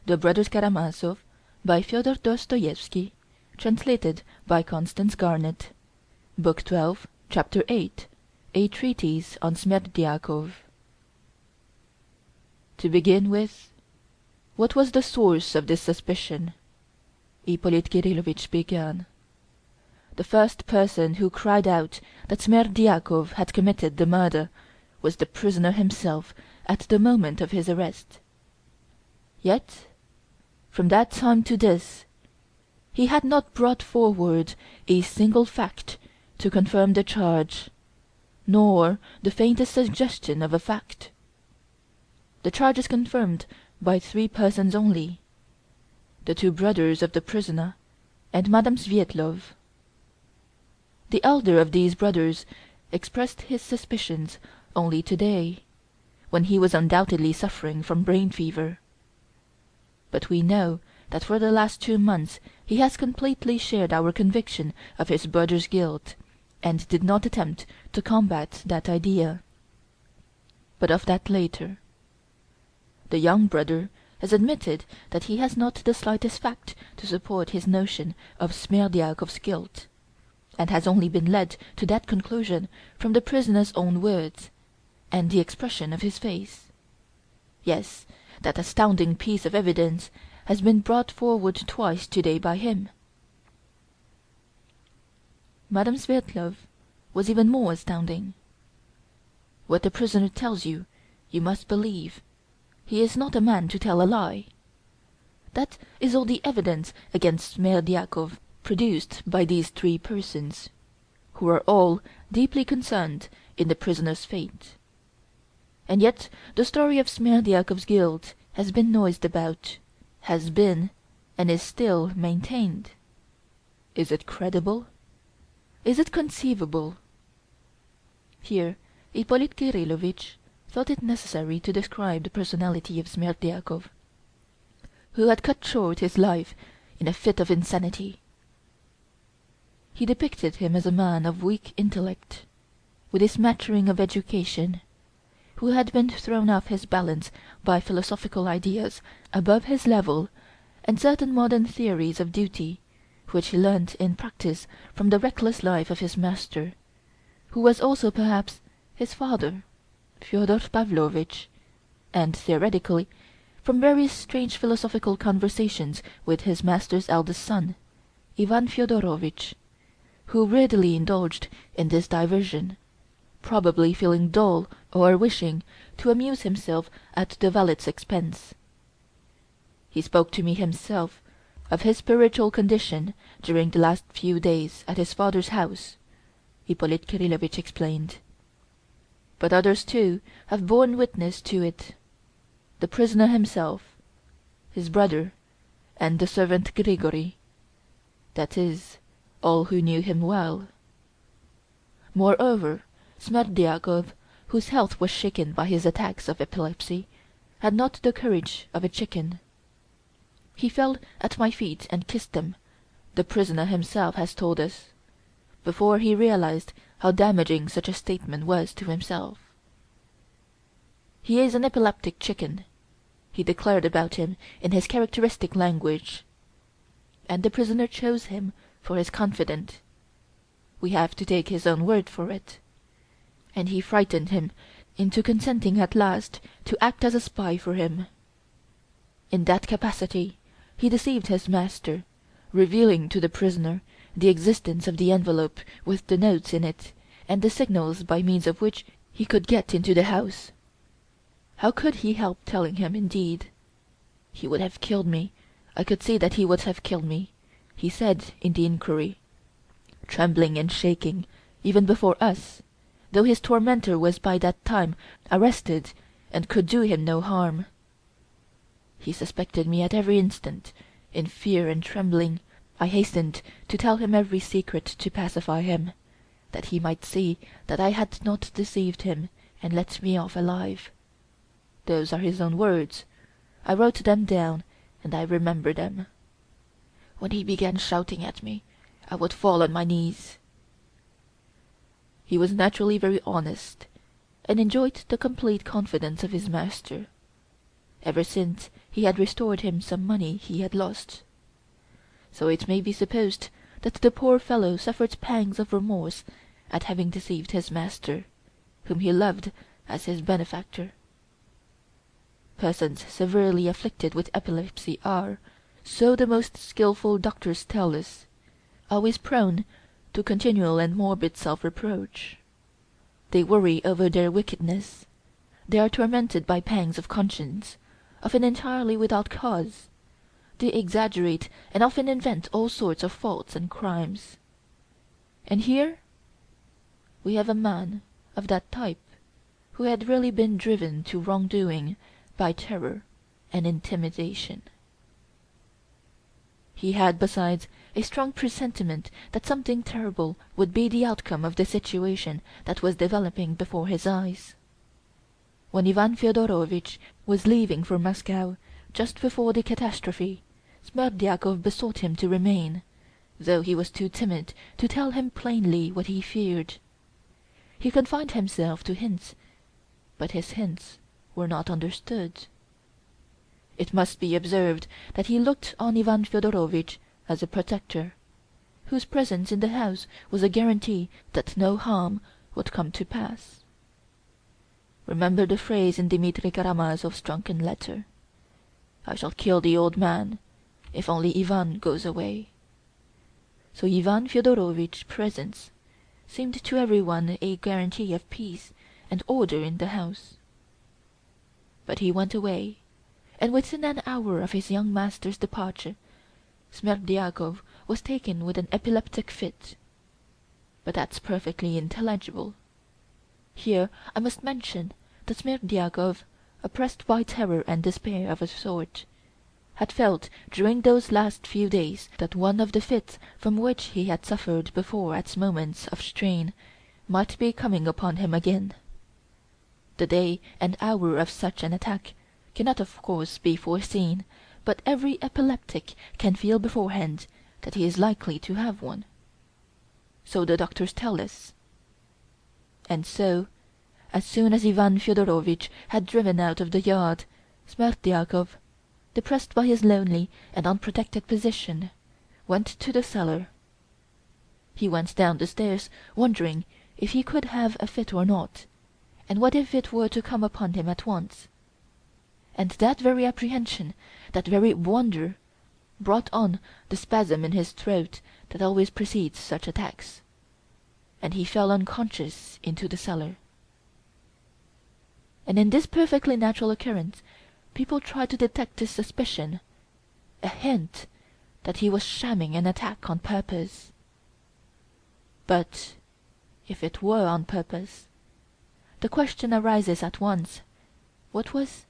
The Brothers Karamazov, by Fyodor Dostoevsky, translated by Constance Garnett. Book 12, Chapter 8, A Treatise on Smerdyakov. To begin with, what was the source of this suspicion? Ippolit Kirillovitch began. The first person who cried out that Smerdyakov had committed the murder was the prisoner himself at the moment of his arrest. Yet, from that time to this, he had not brought forward a single fact to confirm the charge, nor the faintest suggestion of a fact. The charge is confirmed by three persons only: the two brothers of the prisoner and Madame Svietlov. The elder of these brothers expressed his suspicions only today, when he was undoubtedly suffering from brain fever. But we know that for the last 2 months he has completely shared our conviction of his brother's guilt, and did not attempt to combat that idea. But of that later. The young brother has admitted that he has not the slightest fact to support his notion of Smerdyakov's guilt, and has only been led to that conclusion from the prisoner's own words, and the expression of his face. Yes, that astounding piece of evidence has been brought forward twice today by him. Madame Svietlov was even more astounding. What the prisoner tells you, you must believe. He is not a man to tell a lie. That is all the evidence against Smerdyakov produced by these three persons, who are all deeply concerned in the prisoner's fate. And yet the story of Smerdyakov's guilt has been noised about, has been, and is still maintained. Is it credible? Is it conceivable? Here Ippolit Kirillovitch thought it necessary to describe the personality of Smerdyakov, who had cut short his life in a fit of insanity. He depicted him as a man of weak intellect, with a smattering of education, who had been thrown off his balance by philosophical ideas above his level and certain modern theories of duty, which he learnt in practice from the reckless life of his master, who was also perhaps his father, Fyodor Pavlovitch, and theoretically from various strange philosophical conversations with his master's eldest son, Ivan Fyodorovitch, who readily indulged in this diversion, probably feeling dull or wishing to amuse himself at the valet's expense. He spoke to me himself of his spiritual condition during the last few days at his father's house, Ippolit Kirillovitch explained. But others too have borne witness to it: the prisoner himself, his brother, and the servant Grigory, that is, all who knew him well. Moreover, Smerdyakov, whose health was shaken by his attacks of epilepsy, had not the courage of a chicken. He fell at my feet and kissed them, the prisoner himself has told us, before he realized how damaging such a statement was to himself. He is an epileptic chicken, he declared about him in his characteristic language, and the prisoner chose him for his confidant. We have to take his own word for it. And he frightened him into consenting at last to act as a spy for him. In that capacity he deceived his master, revealing to the prisoner the existence of the envelope with the notes in it and the signals by means of which he could get into the house. How could he help telling him, indeed? He would have killed me, I could see that he would have killed me, he said in the inquiry, trembling and shaking even before us, though his tormentor was by that time arrested and could do him no harm. He suspected me at every instant. In fear and trembling I hastened to tell him every secret to pacify him, that he might see that I had not deceived him and let me off alive. Those are his own words. I wrote them down, and I remember them. When he began shouting at me, I would fall on my knees. He was naturally very honest, and enjoyed the complete confidence of his master. Ever since he had restored him some money he had lost. So it may be supposed that the poor fellow suffered pangs of remorse at having deceived his master, whom he loved as his benefactor. Persons severely afflicted with epilepsy are, so the most skilful doctors tell us, always prone to continual and morbid self-reproach. They worry over their wickedness. They are tormented by pangs of conscience, often entirely without cause. They exaggerate and often invent all sorts of faults and crimes. And here we have a man of that type, who had really been driven to wrongdoing by terror and intimidation. He had, besides, a strong presentiment that something terrible would be the outcome of the situation that was developing before his eyes. When Ivan Fyodorovitch was leaving for Moscow just before the catastrophe, Smerdyakov besought him to remain, though he was too timid to tell him plainly what he feared. He confined himself to hints, but his hints were not understood. It must be observed that he looked on Ivan Fyodorovitch as a protector, whose presence in the house was a guarantee that no harm would come to pass. Remember the phrase in Dmitri Karamazov's drunken letter: "I shall kill the old man, if only Ivan goes away." So Ivan Fyodorovitch's presence seemed to everyone a guarantee of peace and order in the house. But he went away, and within an hour of his young master's departure, Smerdyakov was taken with an epileptic fit. But that's perfectly intelligible. Here I must mention that Smerdyakov, oppressed by terror and despair of a sort, had felt during those last few days that one of the fits from which he had suffered before at moments of strain might be coming upon him again. The day and hour of such an attack cannot of course be foreseen, but every epileptic can feel beforehand that he is likely to have one. So the doctors tell us. And so, as soon as Ivan Fyodorovitch had driven out of the yard, Smerdyakov, depressed by his lonely and unprotected position, went to the cellar. He went down the stairs wondering if he could have a fit or not, and what if it were to come upon him at once. And that very apprehension, that very wonder, brought on the spasm in his throat that always precedes such attacks, and he fell unconscious into the cellar. And in this perfectly natural occurrence people tried to detect a suspicion, a hint that he was shamming an attack on purpose. But if it were on purpose, the question arises at once, what was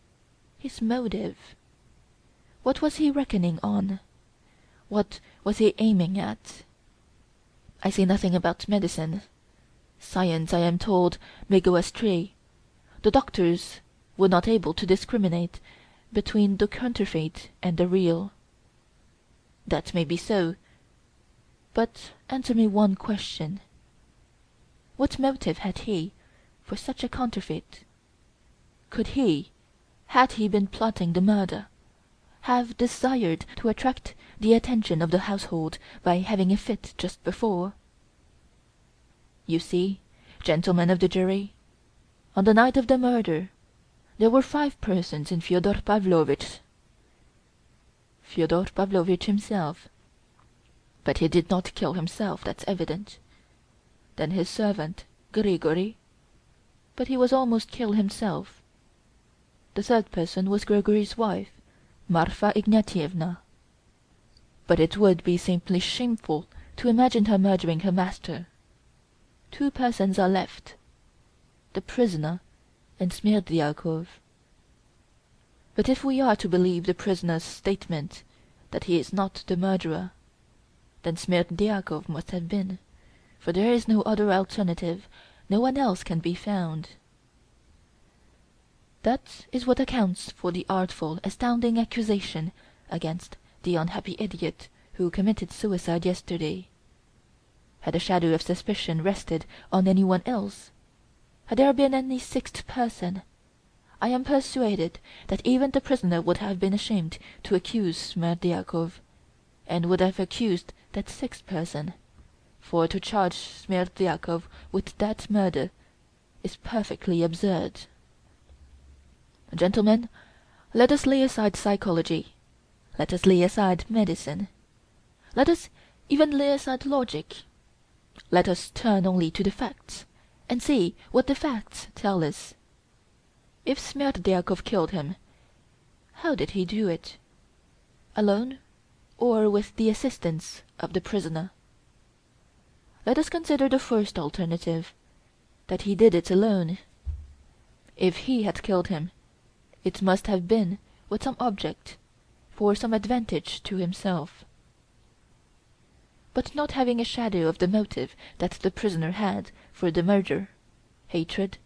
his motive? What was he reckoning on? What was he aiming at? I say nothing about medicine. Science, I am told, may go astray. The doctors were not able to discriminate between the counterfeit and the real. That may be so, but answer me one question. What motive had he for such a counterfeit? Could he, had he been plotting the murder, have desired to attract the attention of the household by having a fit just before? You see, gentlemen of the jury, on the night of the murder there were 5 persons in Fyodor Pavlovitch's. Fyodor Pavlovitch himself. But he did not kill himself, that's evident. Then his servant, Grigory. But he was almost killed himself. The 3rd person was Grigory's wife, Marfa Ignatyevna. But it would be simply shameful to imagine her murdering her master. 2 persons are left, the prisoner and Smerdyakov. But if we are to believe the prisoner's statement that he is not the murderer, then Smerdyakov must have been, for there is no other alternative, no one else can be found. That is what accounts for the artful, astounding accusation against the unhappy idiot who committed suicide yesterday. Had a shadow of suspicion rested on anyone else, had there been any 6th person, I am persuaded that even the prisoner would have been ashamed to accuse Smerdyakov, and would have accused that sixth person, for to charge Smerdyakov with that murder is perfectly absurd. Gentlemen, let us lay aside psychology, let us lay aside medicine, let us even lay aside logic. Let us turn only to the facts, and see what the facts tell us. If Smerdyakov killed him, how did he do it? Alone, or with the assistance of the prisoner? Let us consider the first alternative, that he did it alone. If he had killed him, it must have been with some object, for some advantage to himself. But not having a shadow of the motive that the prisoner had for the murder, hatred,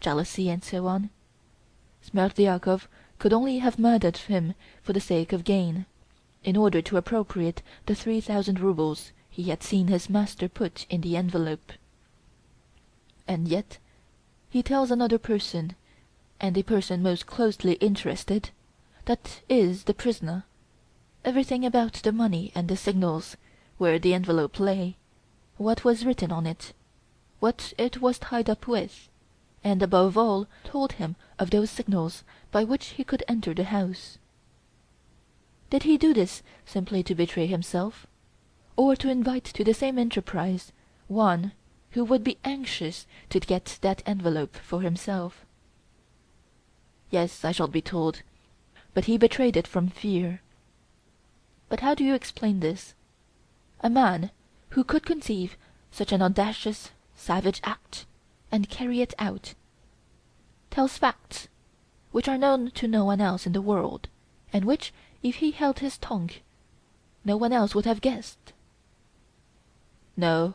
jealousy, and so on, Smerdyakov could only have murdered him for the sake of gain, in order to appropriate the 3,000 roubles he had seen his master put in the envelope. And yet he tells another person, and a person most closely interested, that is the prisoner, everything about the money and the signals, where the envelope lay, what was written on it, what it was tied up with, and above all told him of those signals by which he could enter the house. Did he do this simply to betray himself, or to invite to the same enterprise one who would be anxious to get that envelope for himself? Yes, I shall be told, but he betrayed it from fear. But how do you explain this? A man who could conceive such an audacious, savage act, and carry it out, tells facts which are known to no one else in the world, and which, if he held his tongue, no one else would have guessed. No,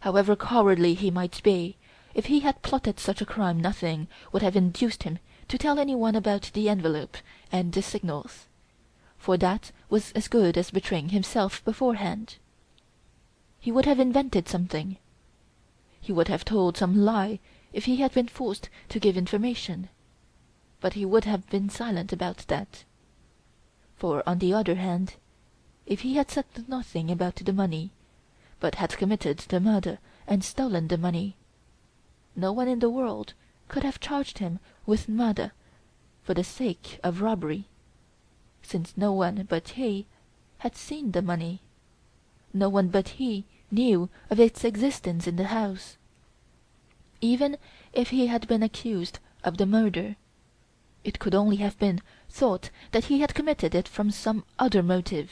however cowardly he might be, if he had plotted such a crime, nothing would have induced him to tell anyone about the envelope and the signals, for that was as good as betraying himself beforehand. He would have invented something. He would have told some lie if he had been forced to give information, but he would have been silent about that. For, on the other hand, if he had said nothing about the money, but had committed the murder and stolen the money, no one in the world could have charged him with murder for the sake of robbery, since no one but he had seen the money, no one but he knew of its existence in the house. Even if he had been accused of the murder, it could only have been thought that he had committed it from some other motive.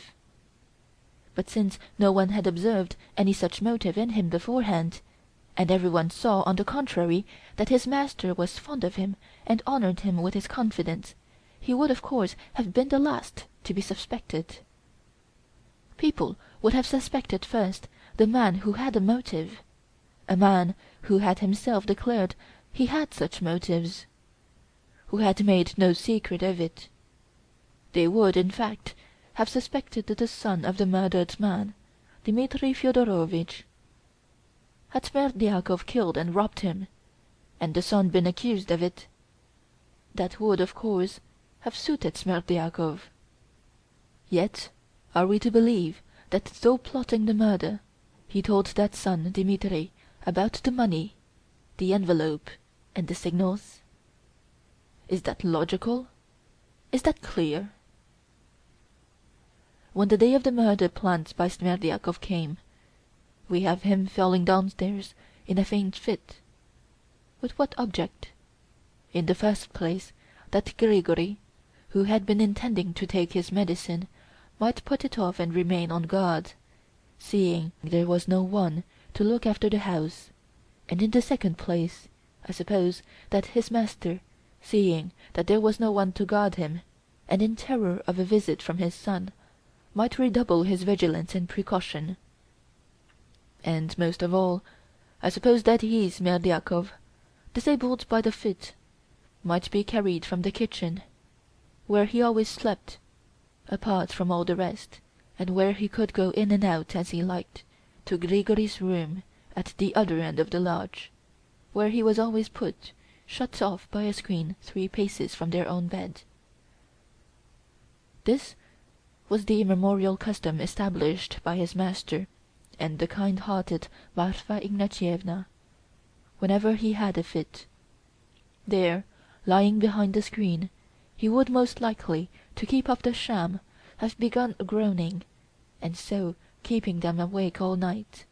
But since no one had observed any such motive in him beforehand, and everyone saw, on the contrary, that his master was fond of him and honored him with his confidence, he would of course have been the last to be suspected. People would have suspected first the man who had a motive, a man who had himself declared he had such motives, who had made no secret of it. They would, in fact, have suspected the son of the murdered man, Dmitri Fyodorovitch. Had Smerdyakov killed and robbed him, and the son been accused of it, that would, of course, have suited Smerdyakov. Yet are we to believe that though plotting the murder, he told that son Dmitri about the money, the envelope, and the signals? Is that logical? Is that clear? When the day of the murder planned by Smerdyakov came, we have him falling downstairs in a faint fit. With what object? In the first place, that Grigory, who had been intending to take his medicine, might put it off and remain on guard, seeing there was no one to look after the house, and in the second place, I suppose that his master, seeing that there was no one to guard him, and in terror of a visit from his son, might redouble his vigilance and precaution. And most of all, I suppose that he, Smerdyakov, disabled by the fit, might be carried from the kitchen, where he always slept, apart from all the rest, and where he could go in and out as he liked, to Grigory's room at the other end of the lodge, where he was always put, shut off by a screen 3 paces from their own bed. This was the immemorial custom established by his master and the kind-hearted Marfa Ignatyevna, whenever he had a fit. There, lying behind the screen, he would most likely, to keep up the sham, have begun groaning, and so keeping them awake all night,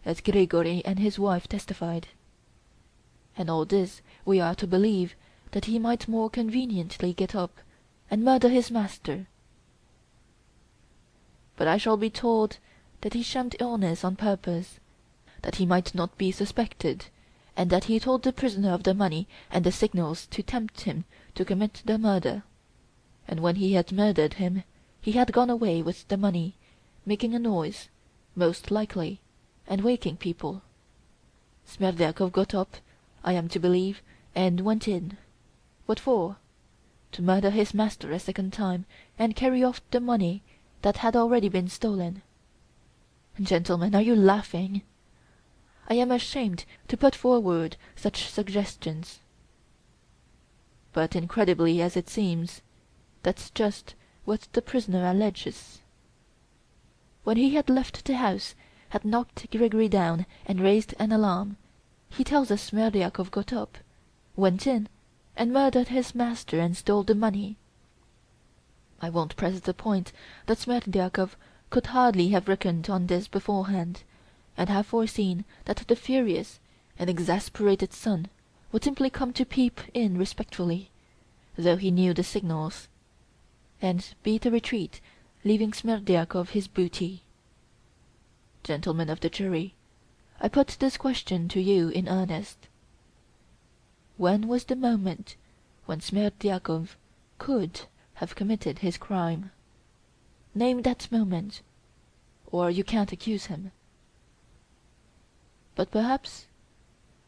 as Grigory and his wife testified. And all this we are to believe that he might more conveniently get up and murder his master. But I shall be told that he shammed illness on purpose, that he might not be suspected, and that he told the prisoner of the money and the signals to tempt him to commit the murder, and when he had murdered him he had gone away with the money, making a noise, most likely, and waking people. Smerdyakov got up, I am to believe, and went in. What for? To murder his master a second time and carry off the money that had already been stolen. Gentlemen, are you laughing? I am ashamed to put forward such suggestions. But incredibly as it seems, that's just what the prisoner alleges. When he had left the house, had knocked Grigory down and raised an alarm, he tells us Smerdyakov got up, went in, and murdered his master and stole the money. I won't press the point that Smerdyakov could hardly have reckoned on this beforehand, and have foreseen that the furious and exasperated son would simply come to peep in respectfully, though he knew the signals, and beat a retreat, leaving Smerdyakov his booty. Gentlemen of the jury, I put this question to you in earnest. When was the moment when Smerdyakov could have committed his crime? Name that moment, or you can't accuse him. But perhaps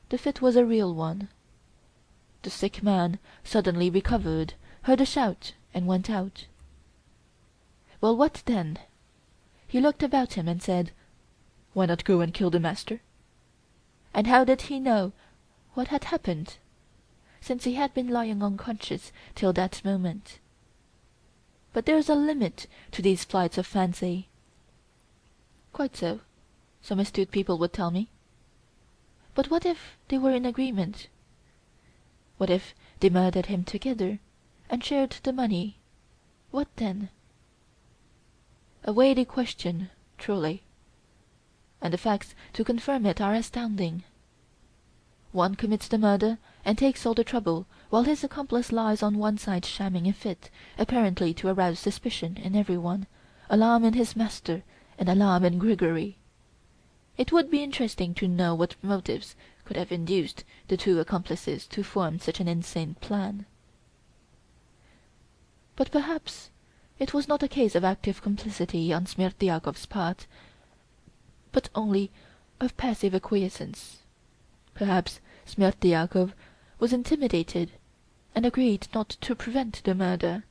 the fit was a real one. The sick man suddenly recovered, heard a shout, and went out. Well, what then? He looked about him and said, "Why not go and kill the master?" And how did he know what had happened, since he had been lying unconscious till that moment? But there's a limit to these flights of fancy. Quite so, some astute people would tell me. But what if they were in agreement? What if they murdered him together, and shared the money? What then? A weighty question, truly. And the facts to confirm it are astounding. One commits the murder and takes all the trouble, while his accomplice lies on one side shamming a fit, apparently to arouse suspicion in everyone, alarm in his master, and alarm in Grigory. It would be interesting to know what motives could have induced the two accomplices to form such an insane plan. But perhaps it was not a case of active complicity on Smerdyakov's part, but only of passive acquiescence. Perhaps Smerdyakov was intimidated and agreed not to prevent the murder,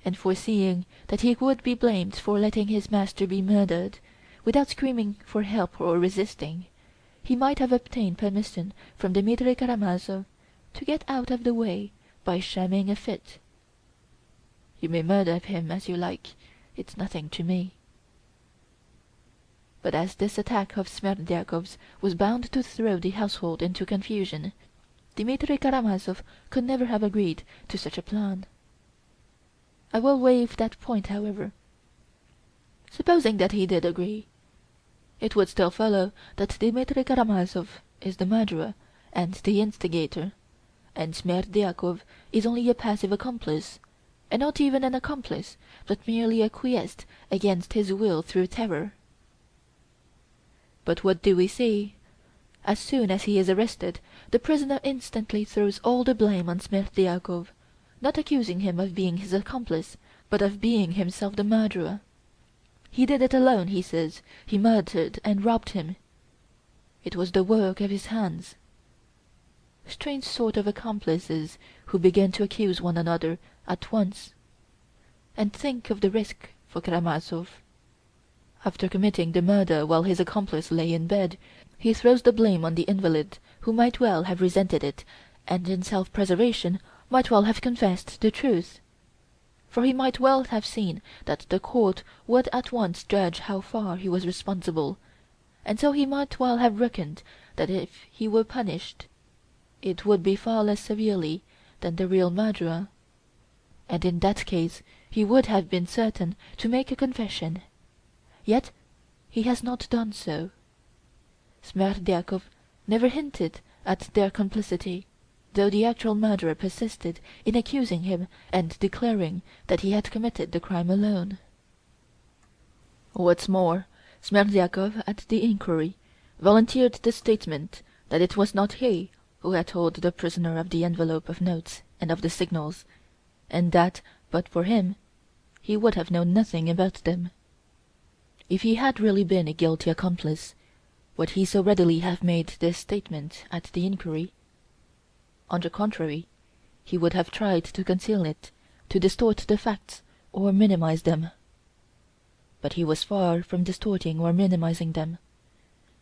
and foreseeing that he would be blamed for letting his master be murdered, without screaming for help or resisting, he might have obtained permission from Dmitri Karamazov to get out of the way by shamming a fit. You may murder him as you like, it's nothing to me. But as this attack of Smerdyakov's was bound to throw the household into confusion, Dmitri Karamazov could never have agreed to such a plan. I will waive that point, however. Supposing that he did agree, it would still follow that Dmitri Karamazov is the murderer and the instigator, and Smerdyakov is only a passive accomplice, and not even an accomplice, but merely acquiesced against his will through terror. But what do we see? As soon as he is arrested, the prisoner instantly throws all the blame on Smerdyakov, not accusing him of being his accomplice, but of being himself the murderer. He did it alone, he says. He murdered and robbed him. It was the work of his hands. Strange sort of accomplices who begin to accuse one another at once. And think of the risk for Karamazov. After committing the murder while his accomplice lay in bed, he throws the blame on the invalid, who might well have resented it and in self-preservation might well have confessed the truth. For he might well have seen that the court would at once judge how far he was responsible, and so he might well have reckoned that if he were punished, it would be far less severely than the real murderer, and in that case he would have been certain to make a confession. Yet he has not done so. Smerdyakov never hinted at their complicity, though the actual murderer persisted in accusing him and declaring that he had committed the crime alone. What's more, Smerdyakov at the inquiry volunteered the statement that it was not he who had told the prisoner of the envelope of notes and of the signals, and that, but for him, he would have known nothing about them. If he had really been a guilty accomplice, would he so readily have made this statement at the inquiry? On the contrary, he would have tried to conceal it, to distort the facts or minimize them. But he was far from distorting or minimizing them.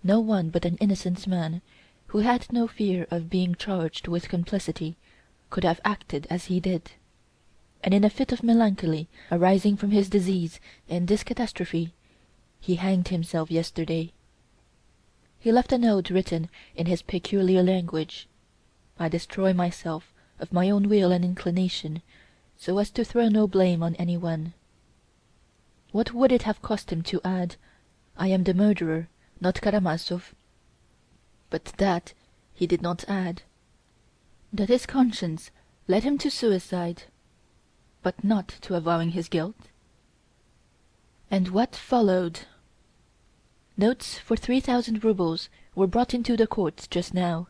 No one but an innocent man, who had no fear of being charged with complicity, could have acted as he did. And in a fit of melancholy arising from his disease and this catastrophe, he hanged himself yesterday. He left a note written in his peculiar language. I destroy myself of my own will and inclination, so as to throw no blame on anyone. What would it have cost him to add, I am the murderer, not Karamazov? But that he did not add. That his conscience led him to suicide, but not to avowing his guilt. And what followed? Notes for 3,000 roubles were brought into the court just now,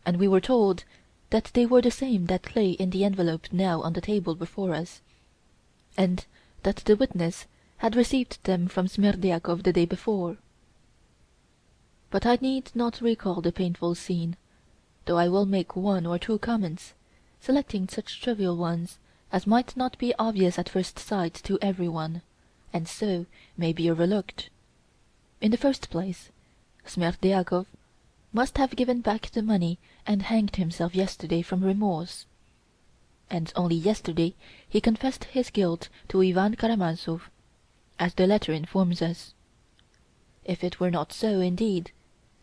and we were told that they were the same that lay in the envelope now on the table before us, and that the witness had received them from Smerdyakov the day before. But I need not recall the painful scene, though I will make one or two comments, selecting such trivial ones as might not be obvious at first sight to everyone, and so may be overlooked. In the first place, Smerdyakov must have given back the money and hanged himself yesterday from remorse. And only yesterday he confessed his guilt to Ivan Karamazov, as the letter informs us. If it were not so, indeed,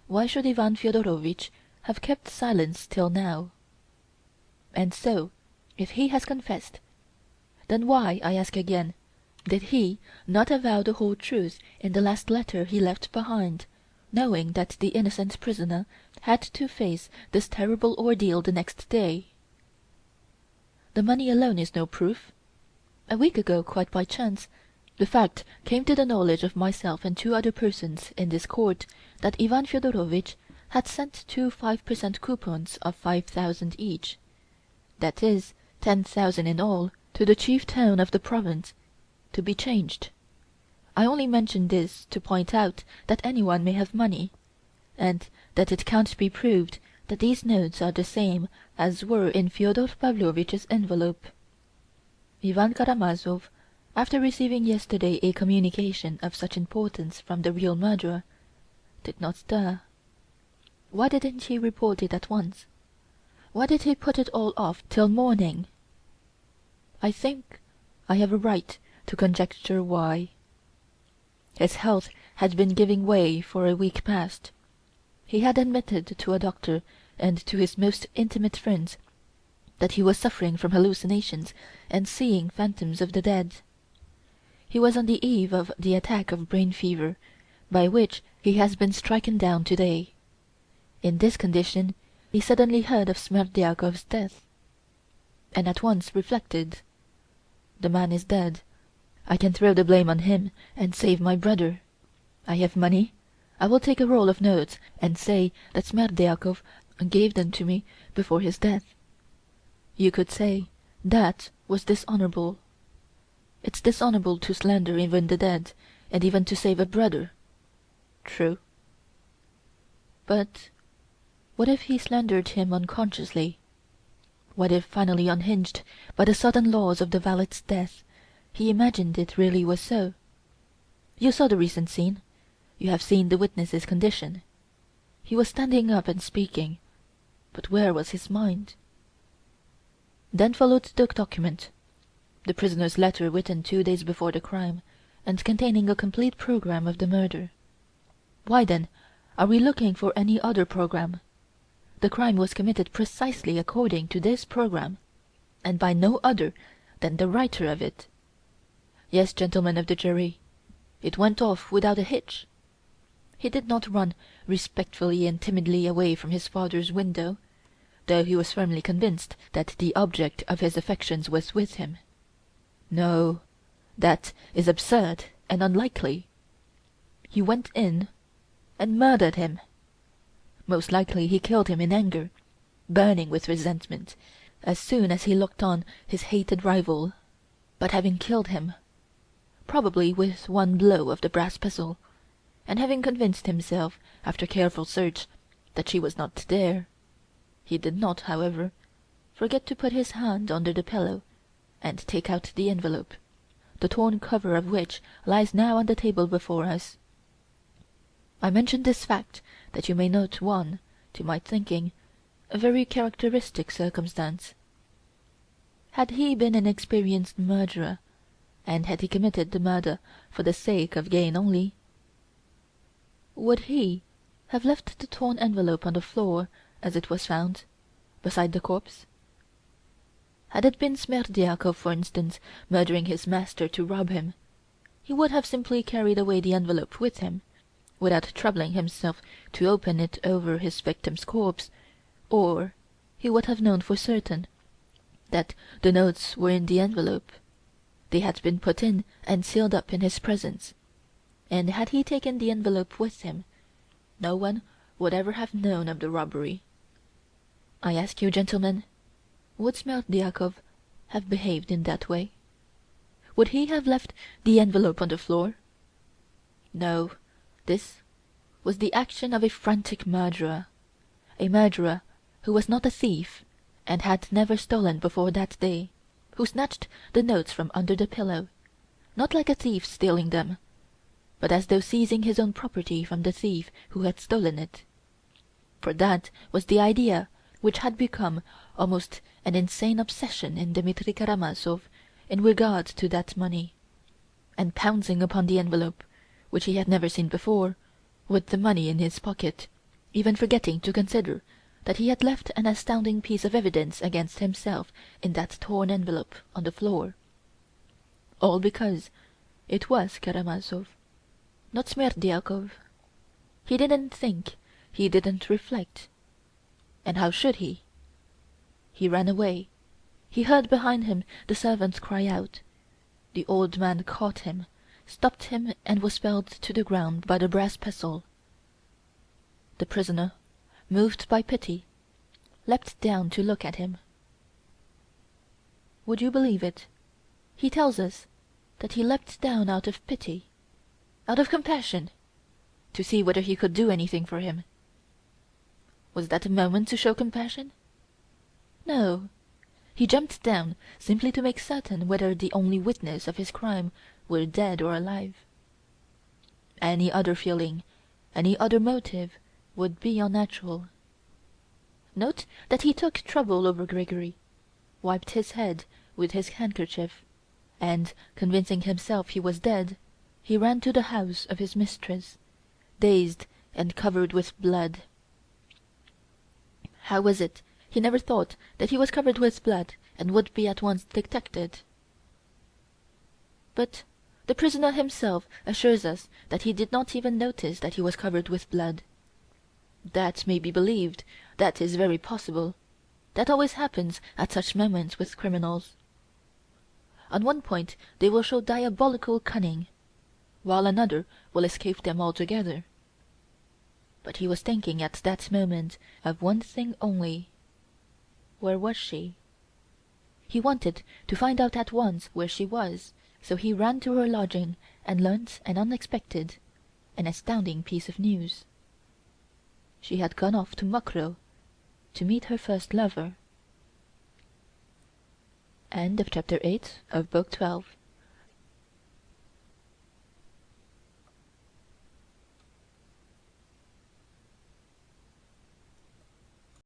why should Ivan Fyodorovitch have kept silence till now? And so, if he has confessed, then why, I ask again, did he not avow the whole truth in the last letter he left behind, knowing that the innocent prisoner had to face this terrible ordeal the next day? The money alone is no proof. A week ago, quite by chance, the fact came to the knowledge of myself and two other persons in this court that Ivan Fyodorovitch had sent 2 5% coupons of 5,000 each, that is, 10,000 in all, to the chief town of the province, to be changed. I only mention this to point out that anyone may have money, and that it can't be proved that these notes are the same as were in Fyodor Pavlovitch's envelope. Ivan Karamazov, after receiving yesterday a communication of such importance from the real murderer, did not stir. Why didn't he report it at once? Why did he put it all off till morning? I think I have a right to conjecture why. His health had been giving way for a week past. He had admitted to a doctor and to his most intimate friends that he was suffering from hallucinations and seeing phantoms of the dead. He was on the eve of the attack of brain fever, by which he has been stricken down today. In this condition he suddenly heard of Smerdyakov's death, and at once reflected, "The man is dead. I can throw the blame on him and save my brother. I have money. I will take a roll of notes and say that Smerdyakov gave them to me before his death. You could say that was dishonorable. It's dishonorable to slander even the dead, and even to save a brother. True. But what if he slandered him unconsciously? What if, finally unhinged by the sudden laws of the valet's death, he imagined it really was so? You saw the recent scene. You have seen the witness's condition. He was standing up and speaking, But where was his mind? Then followed the document, the prisoner's letter written 2 days before the crime, and containing a complete program of the murder. Why, then, are we looking for any other program? The crime was committed precisely according to this program, and by no other than the writer of it. Yes, gentlemen of the jury, it went off without a hitch. He did not run respectfully and timidly away from his father's window, though he was firmly convinced that the object of his affections was with him. No, that is absurd and unlikely. He went in and murdered him. Most likely he killed him in anger, burning with resentment, as soon as he looked on his hated rival. But having killed him, probably with one blow of the brass pestle, and having convinced himself, after careful search, that she was not there, he did not, however, forget to put his hand under the pillow and take out the envelope, the torn cover of which lies now on the table before us. I mention this fact that you may note one, to my thinking, a very characteristic circumstance. Had he been an experienced murderer, and had he committed the murder for the sake of gain only, would he have left the torn envelope on the floor as it was found, beside the corpse? Had it been Smerdyakov, for instance, murdering his master to rob him, he would have simply carried away the envelope with him, without troubling himself to open it over his victim's corpse, or he would have known for certain that the notes were in the envelope. They had been put in and sealed up in his presence, and had he taken the envelope with him, no one would ever have known of the robbery. I ask you, gentlemen, would Smerdyakov have behaved in that way? Would he have left the envelope on the floor? No, this was the action of a frantic murderer, a murderer who was not a thief, and had never stolen before that day, who snatched the notes from under the pillow, not like a thief stealing them, but as though seizing his own property from the thief who had stolen it. For that was the idea which had become almost an insane obsession in Dmitri Karamazov in regard to that money, and pouncing upon the envelope, which he had never seen before, with the money in his pocket, even forgetting to consider that he had left an astounding piece of evidence against himself in that torn envelope on the floor. All because it was Karamazov, not Smerdyakov. He didn't think, he didn't reflect. And how should he? He ran away. He heard behind him the servants cry out. The old man caught him, stopped him, and was felled to the ground by the brass pestle. The prisoner, moved by pity, leapt down to look at him. Would you believe it? He tells us that he leapt down out of pity, out of compassion, to see whether he could do anything for him. Was that a moment to show compassion? No. He jumped down simply to make certain whether the only witness of his crime were dead or alive. Any other feeling, any other motive, would be unnatural. Note that he took trouble over Grigory, wiped his head with his handkerchief, and, convincing himself he was dead, he ran to the house of his mistress, dazed and covered with blood. How was it he never thought that he was covered with blood and would be at once detected? But the prisoner himself assures us that he did not even notice that he was covered with blood. That may be believed, that is very possible. That always happens at such moments with criminals. On one point they will show diabolical cunning, while another will escape them altogether. But he was thinking at that moment of one thing only. Where was she? He wanted to find out at once where she was, so he ran to her lodging and learnt an unexpected, an astounding piece of news. She had gone off to Mokroe to meet her first lover. End of chapter 8 of book 12.